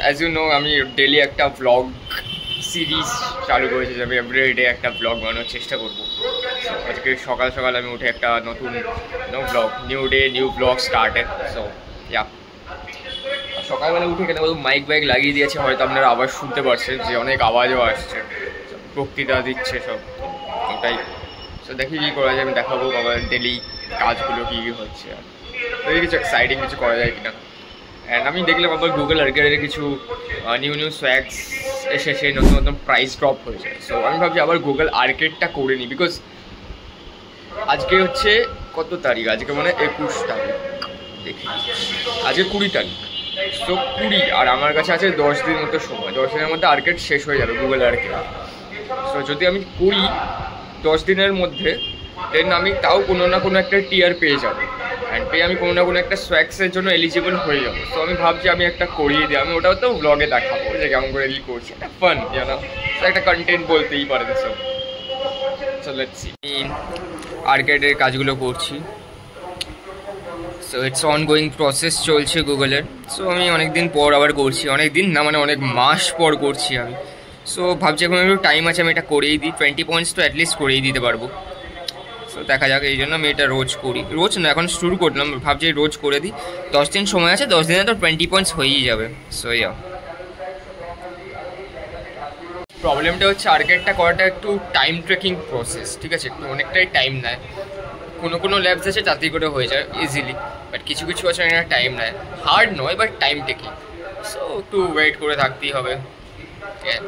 As you know আমি daily একটা blog series চালু করেছি, যে আমি এভরিডে একটা ব্লগ বানানোর চেষ্টা করবো। আজকে সকাল সকাল আমি উঠে একটা নতুন blog, new day new blog started. So yeah, সকালবেলা উঠে কেন মাইক বাইক লাগিয়ে দিয়েছে, হয়তো আপনারা আওয়াজ শুনতে পারছেন যে অনেক আওয়াজও আসছে, বক্তৃতা দিচ্ছে সব, ওটাই। সো দেখি কী করা যায়, আমি দেখাবো আমার ডেলি কাজগুলো কী কী হচ্ছে, আর কিছু এক্সাইটিং কিছু করা যায় কিনা। অ্যান্ড আমি দেখলাম আবার গুগল আর্কেডের কিছু নিউ সোয়াগস এসেছে, নতুন নতুন প্রাইস ড্রপ হয়েছে। সো আমি ভাবছি আবার গুগল আর্কেডটা করে নিই, বিকজ আজকে হচ্ছে কত তারিখ, আজকে মানে 21 তারিখ, দেখি আজকে 20 তারিখ। সো 20 আর আমার কাছে আছে 10 দিন মতো সময়, 10 দিনের মধ্যে আর্কেড শেষ হয়ে যাবে গুগল আর্কেড। সো যদি আমি করি 10 দিনের মধ্যে, দেন আমি তাও কোনো না কোনো একটা টিয়ার পেয়ে যাবো, অ্যান্ড পেয়ে আমি কোনো না কোনো একটা সোয়াক্সের জন্য এলিজিবল হয়ে যাবো। তো আমি ভাবছি আমি একটা করিয়ে দিই, আমি ওটাও তো ব্লগে দেখাবো যে কেমন করে রিল করছি, একটা ফান জানো, একটা কন্টেন্ট বলতেই পারেন সব। সো লেটস সি, আর্কেডের কাজগুলো করছি। সো ইটস অনগোয়িং প্রসেস চলছে গুগলের। সো আমি অনেক দিন পর আবার করছি, অনেক দিন না মানে অনেক মাস পর করছি আমি। সো ভাবছি এখন একটু টাইম আছে, আমি এটা করেই দিই, 20 পয়েন্টস তো অ্যাটলিস্ট করেই দিতে পারবো। সো দেখা যাক, এই জন্য আমি এটা রোজ করি, রোজ না এখন শুরু করলাম, ভাবছি রোজ করে দিই, 10 দিন সময় আছে, 10 দিনে তো 20 পয়েন্টস হয়েই যাবে। সো ইয়া, প্রবলেমটা হচ্ছে আর্কেডটা করাটা একটু টাইম ট্রেকিং প্রসেস, ঠিক আছে, একটু অনেকটাই টাইম নেয়। কোনো ল্যাবস আছে তাতেই করে হয়ে যায় ইজিলি, বাট কিছু কিছু আছে এটা টাইম নেয়, হার্ড নয় বাট টাইম টেকিং। সো একটু ওয়েট করে থাকতেই হবে, ঠিক আছে।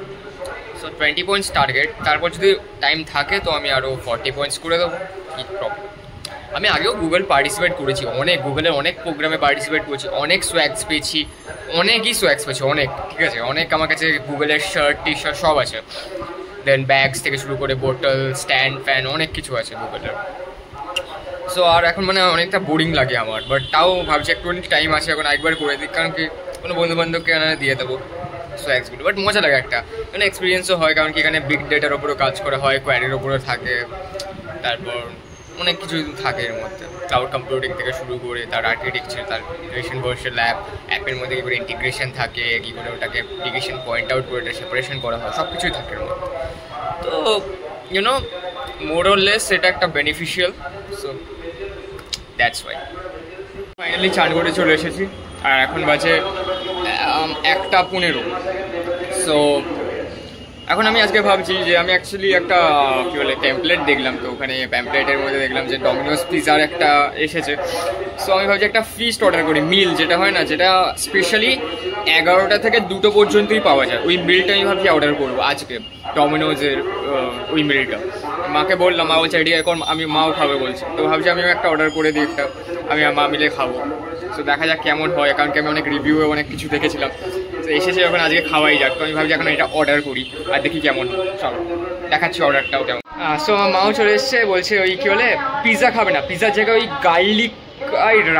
সো 20 পয়েন্টস টার্গেট, তারপর যদি টাইম থাকে তো আমি আরও 40 পয়েন্টস করে দেবো, কি প্রবলেম। আমি আগেও গুগল পার্টিসিপেট করেছি, গুগলের অনেক প্রোগ্রামে পার্টিসিপেট করেছি, অনেক সোয়াগস পেয়েছি, অনেকই সোয়াগস পেয়েছি, অনেক, ঠিক আছে, অনেক আমার কাছে গুগলের শার্ট টি শার্ট সব আছে, দেন ব্যাগস থেকে শুরু করে বোটল স্ট্যান্ড ফ্যান অনেক কিছু আছে গুগলের। সো আর এখন মানে অনেকটা বোরিং লাগে আমার, বাট তাও ভাবছি একটু টাইম আছে এখন একবার করে দিই, কারণ কি কোনো বন্ধুবান্ধবকে দিয়ে দেবো সোয়াগসগুলো, বাট মজা লাগে একটা, মানে এক্সপিরিয়েন্সও হয়, কারণ কি এখানে বিগ ডেটার ওপরও কাজ করা হয়, কোয়ারির ওপরও থাকে, তারপর অনেক কিছু থাকে এর মধ্যে, ক্লাউড কম্পিউটিং থেকে শুরু করে তার আর্কিটেকচার, তার ইন্টিগ্রেশন ভার্সন ল্যাব, অ্যাপের মধ্যে কী করে ইন্টিগ্রেশন থাকে, কী করে ওটাকে অ্যাপ্লিকেশন পয়েন্ট আউট করে এটা সেপারেশন করা হয়, সব কিছুই থাকে এর মধ্যে। তো ইউনো মোর অর লেস এটা একটা beneficial. So that's why finally চান করে চলে এসেছি, আর এখন বাজে 1:15। সো এখন আমি আজকে ভাবছি যে আমি অ্যাকচুয়ালি একটা কী বলে প্যাম্পলেট দেখলাম, তো ওখানে প্যাম্পলেটের মধ্যে দেখলাম যে ডমিনোস পিজার একটা এসেছে। সো আমি ভাবছি একটা ফিস্ট অর্ডার করি, মিল যেটা হয় না, যেটা স্পেশালি 11টা থেকে 2টো পর্যন্তই পাওয়া যায়, ওই মিলটা আমি ভাবছি অর্ডার করবো আজকে, ডমিনোজের ওই মিলটা। মাকে বললাম, মা বলছে রেডি এখন, আমি মাও খাবে বলছে, তো ভাবছি আমিও একটা অর্ডার করে দিই, একটা আমি আর মা মিলে খাবো। তো দেখা যাক কেমন হয়, কারণ কি আমি অনেক রিভিউ অনেক কিছু দেখেছিলাম, তো এসেছে যখন আজকে খাওয়াই যাক, তো আমি ভাবছি এখন এটা অর্ডার করি আর দেখি কেমন। চলো দেখাচ্ছি অর্ডারটাও কেমন। সো আমার মাও চলে এসছে, বলছে ওই কী বলে পিৎজা খাবে না, পিৎজার জায়গায় ওই গার্লিক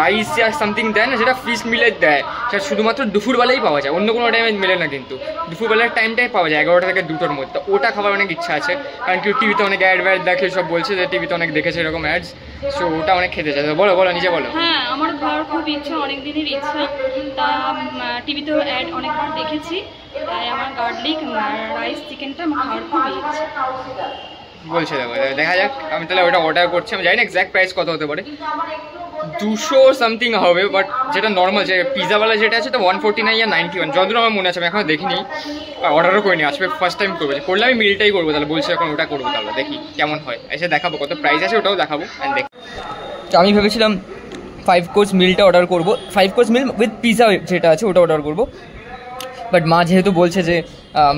রাইস আর সামথিং দেয় না, যেটা ফিশ মিলে দেয়, সেটা শুধুমাত্র দুপুরবেলাই পাওয়া যায়, অন্য কোনো টাইমে মেলে না, কিন্তু দুপুরবেলার টাইমটাই পাওয়া যায় 11টা থেকে 2টোর মধ্যে। ওটা খাবার অনেক ইচ্ছা আছে, কারণ কি টিভিতে অনেক অ্যাড ভ্যাড দেখে, সব বলছে যে টিভিতে অনেক দেখেছে এরকম অ্যাডস, সো ওটা অনেক খেতে চায়। বলো বলো নিজে বলো। হ্যাঁ, আমার খাওয়ার খুব ইচ্ছা, অনেক দিনের ইচ্ছা, তা টিভিতেও অ্যাড অনেকবার দেখেছি, তাই আমার গার্লিক রাইস চিকেনটা আমার খাওয়ার খুব ইচ্ছা বলছে। দেখো দেখা যাক, আমি তাহলে ওটা অর্ডার করছি, আমি জানি না এক্স্যাক্ট প্রাইস কত হতে পারে, 200 সামথিং হবে, বাট যেটা নর্মাল যে পিজাওয়ালা যেটা আছে তো 149 या 91, যতদূর আমার মনে আছে, আমি এখনো দেখিনি, অর্ডারও করিনি, আসবে ফার্স্ট টাইম করবো, করলে আমি মিলটাই করবো, তাহলে বলছি এখন ওটা করবো, তাহলে দেখি কেমন হয়, এসে দেখাবো কত প্রাইস আছে ওটাও দেখাবো। অ্যান্ড দেখ, তো আমি ভেবেছিলাম 5 কোর্স মিলটা অর্ডার করবো, 5 কোর্স মিল উইথ পিজা যেটা আছে ওটা অর্ডার করবো, বাট মা যেহেতু বলছে যে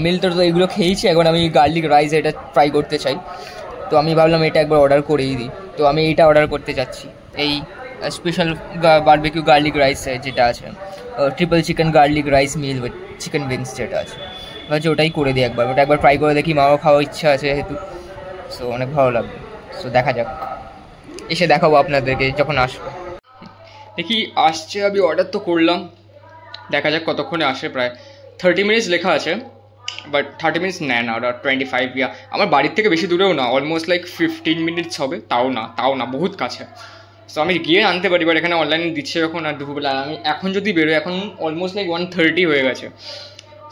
মিলটা তো এগুলো খেয়েছি, এখন আমি গার্লিক রাইস এটা ট্রাই করতে চাই, তো আমি ভাবলাম এটা একবার অর্ডার করেই দিই। তো আমি এইটা অর্ডার করতে যাচ্ছি, এই স্পেশাল বারবিকিউ গার্লিক রাইস যেটা আছে, triple chicken garlic rice mill with chicken wings যেটা আছে, ভাবছি ওটাই করে দিই একবার, ওটা একবার ট্রাই করে দেখি, মাও খাওয়ার ইচ্ছা আছে যেহেতু, সো অনেক ভালো লাগবে। সো দেখা যাক, এসে দেখাবো আপনাদেরকে যখন আসবো। দেখি আসছে, আমি অর্ডার তো করলাম, দেখা যাক কতক্ষণে আসে, প্রায় 30 মিনিটস লেখা আছে, বাট 30 মিনিটস নেয় না, ওটা 25, আমার বাড়ির থেকে বেশি দূরেও না, অলমোস্ট লাইক 15 মিনিটস হবে, তাও না বহুত কাছে। সো আমি গিয়ে আনতে পারি, বাট এখানে অনলাইনে দিচ্ছে যখন আর দুপুরবেলা আমি এখন যদি বেরোই, এখন অলমোস্ট লাইক 1:30 হয়ে গেছে।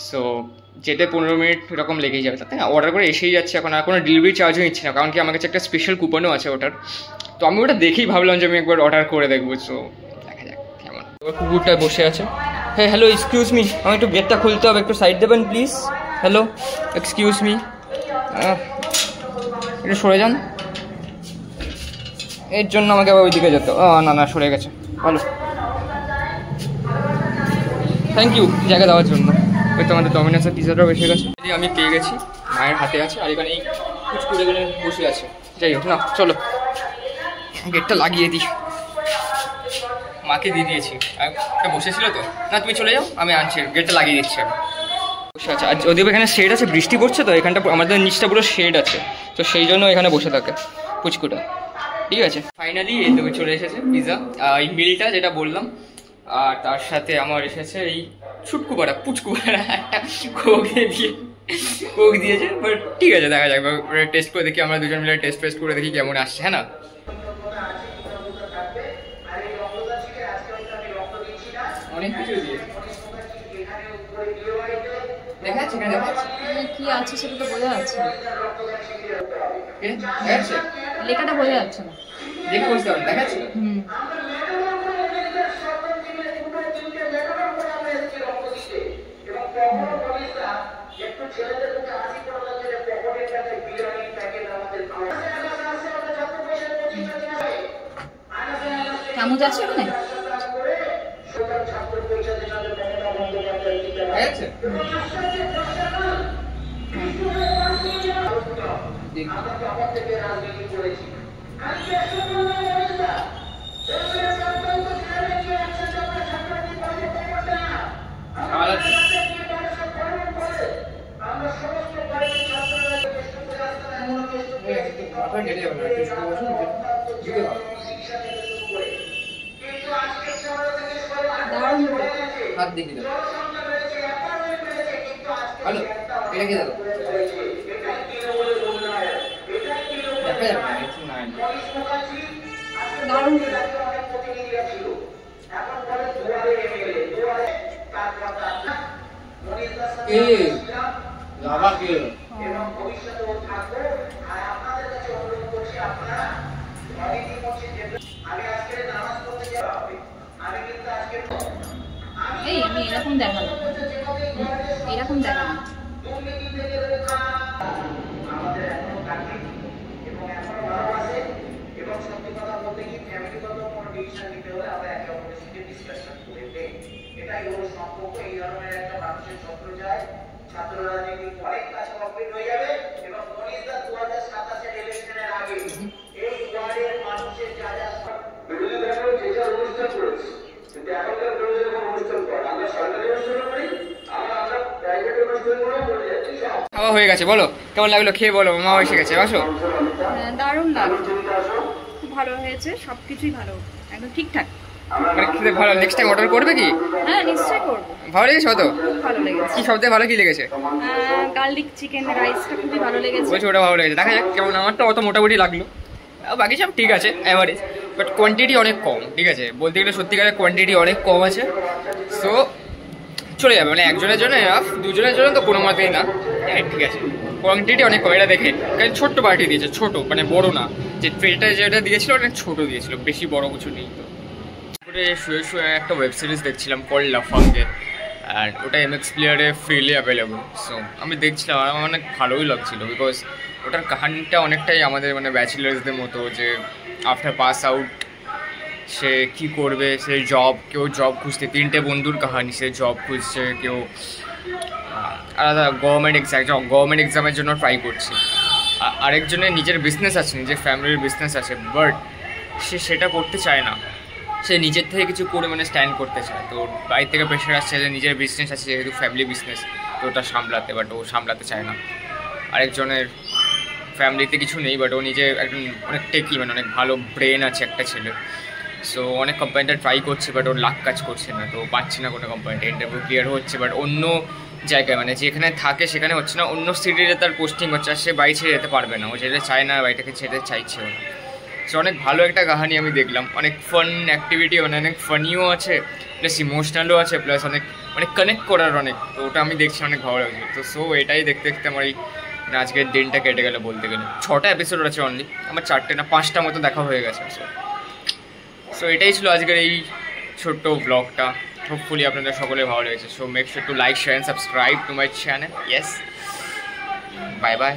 সো যেতে 15 মিনিট এরকম লেগেই যাবে, তাতে না অর্ডার করে এসেই যাচ্ছে এখন, আর কোনো ডেলিভারি চার্জও নিচ্ছে না, কারণ কি আমার কাছে একটা স্পেশাল কুপনও আছে ওটার। তো আমি ওটা দেখেই ভাবলাম যে আমি একবার অর্ডার করে দেখবো। সো দেখা যাক কেমন। কুকুরটা বসে আছে। হ্যাঁ হ্যালো, এক্সকিউজ মি, আমার একটু গেটটা খুলতে হবে, একটু সাইড দেবেন প্লিজ। হ্যালো এক্সকিউজ মি, একটু সরে যান, এর জন্য আমাকে আবার ওইদিকে যেত। না না সরে গেছে, ভালো, থ্যাংক ইউ জায়গা দেওয়ার জন্য। ওই তো আমাদের ডমিনোসের পিজাটাও এসে গেছে, আমি পেয়ে গেছি, মায়ের হাতে আছে, আর এখানে এই কুচকুড়ে গেলে বসে আছে। যাই হোক না, চলো গেটটা লাগিয়ে দিই। মাকে দিয়ে দিয়েছি, বসেছিল তো, না তুমি চলে যাও, আমি আনছি, গেটটা লাগিয়ে দিচ্ছি আমি। বসে আছে, আর ওদের এখানে শেড আছে, বৃষ্টি পড়ছে তো এখানটা, আমাদের নিচটা পুরো শেড আছে, তো সেই জন্য এখানে বসে থাকে পুচকুটা। ঠিক আছে, ফাইনালি এই তো চলে এসেছে পিজা, এই মিলটা যেটা বললাম, আর তার সাথে আমার এসেছে এই ছুটকুপাড়া পুচকুপাড়া একটা কোক দিয়েছে। বাট ঠিক আছে, দেখা যাক, টেস্ট করে দেখি, আমরা দুজন মিলে টেস্ট করে দেখি কেমন আসছে। হ্যাঁ না, অনেক কিছু দিয়ে দেখাচ্ছে, কি আছে সেটা তো বোঝা যাচ্ছে না, দেখাচ্ছে লেখাটা বোঝা যাচ্ছে না, দেখে বুঝতে পারেন, দেখাচ্ছে। চামচ আছে ওখানে? হাত দেখি দাও, হ্যালো এটা কি দাও, দেখা যাবে না, কিছু নাই। দারুণ, এ লাভা কে এই আমি এরকম দেখালাম, এরকম দেখালাম। খাওয়া হয়ে গেছে, বলো কেমন লাগলো, খেয়ে বলো, মা এসে গেছে, আসো। দারুণ লাগলো, খুব ভালো হয়েছে, সবকিছুই ভালো, একদম ঠিকঠাক। মানে খেতে ভালো, নেক্সট টাইম অর্ডার করবে কি? হ্যাঁ নিশ্চয়ই করবো। ভালো লেগেছে? তো খুব ভালো লেগেছে। কি সবথেকে ভালো কি লেগেছে? গার্লিক চিকেন রাইসটা খুবই ভালো লেগেছে। বলছি ওটা ভালো লেগেছে, দেখা যাক কেমন। আমার তো অত মোটামুটি লাগলো, বাকি সব ঠিক আছে অ্যাভারেজ, বাট কোয়ান্টিটি অনেক কম। ঠিক আছে, বলতে গেলে সত্যিকারের কোয়ান্টিটি অনেক কম আছে, সো চলে যাবে, মানে একজনের জন্য এনাফ, দুজনের জন্য তো কোনো মতেই না। হ্যাঁ ঠিক আছে, কোয়ান্টিটি অনেক কম, এটা দেখে, কারণ ছোট্ট পার্টি দিয়েছে, ছোট মানে বড় না, যে ট্রেটা যেটা দিয়েছিল ওটা ছোটো দিয়েছিল, বেশি বড় কিছু নেই। তো শুয়ে শুয়ে একটা ওয়েব সিরিজ দেখছিলাম কল লাফাঙ্গে, অ্যান্ড ওটা MX প্লেয়ারে ফ্রিলি অ্যাভেলেবল। সো আমি দেখছিলাম, আমার অনেক ভালোই লাগছিলো, বিকজ ওটার কাহানিটা অনেকটাই আমাদের মানে ব্যাচেলার্সদের মতো, যে আফটার পাস আউট সে কী করবে, সে জব, কেউ জব খুঁজতে, 3টে বন্ধুর কাহানি, সে জব খুঁজছে, কেউ আলাদা গভর্নমেন্ট এক্সামের জন্য ট্রাই করছে, আরেকজনের নিজের বিজনেস আছে, নিজের ফ্যামিলির বিজনেস আছে, বাট সে সেটা করতে চায় না, সে নিজের থেকে কিছু করে মানে স্ট্যান্ড করতে চায়। তো বাইরে থেকে প্রেশার আসছে যে নিজের বিজনেস আছে, যেহেতু ফ্যামিলি বিজনেস, তো ওটা সামলাতে, বাট ও সামলাতে চায় না। আরেকজনের ফ্যামিলিতে কিছু নেই, বাট ও নিজে একজন অনেক টেকি, মানে অনেক ভালো ব্রেন আছে একটা ছেলে। সো অনেক কোম্পানিটা ট্রাই করছে, বাট ওর লাক কাজ করছে না, তো পাচ্ছে না কোনো কোম্পানিটা। ইন্টারভিউ ক্লিয়ার হচ্ছে, বাট অন্য জায়গায় মানে যেখানে থাকে সেখানে হচ্ছে না, অন্য সিটিতে তার পোস্টিং হচ্ছে, আর সে বাড়ি ছেড়ে যেতে পারবে না, ও যেতে চায় না, বাড়িটাকে ছেড়ে চাইছেও না। সো অনেক ভালো একটা কাহিনী আমি দেখলাম, অনেক ফান অ্যাক্টিভিটি, মানে অনেক ফানিও আছে, প্লাস ইমোশনালও আছে, প্লাস অনেক অনেক কানেক্ট করার অনেক, তো ওটা আমি দেখছি অনেক ভালো লাগছে। তো সো এটাই দেখতে দেখতে আমার এই আজকের দিনটা কেটে গেলে বলতে গেলে। 6টা এপিসোড আছে অনলি, আমার 4টে না 5টা মতো দেখা হয়ে গেছে। সো এটাই ছিল আজকের এই ছোট্ট ব্লগটা, হোপফুলি আপনাদের সকলে ভালো লেগেছে। So make sure to like, share and subscribe to my channel. Yes, bye bye.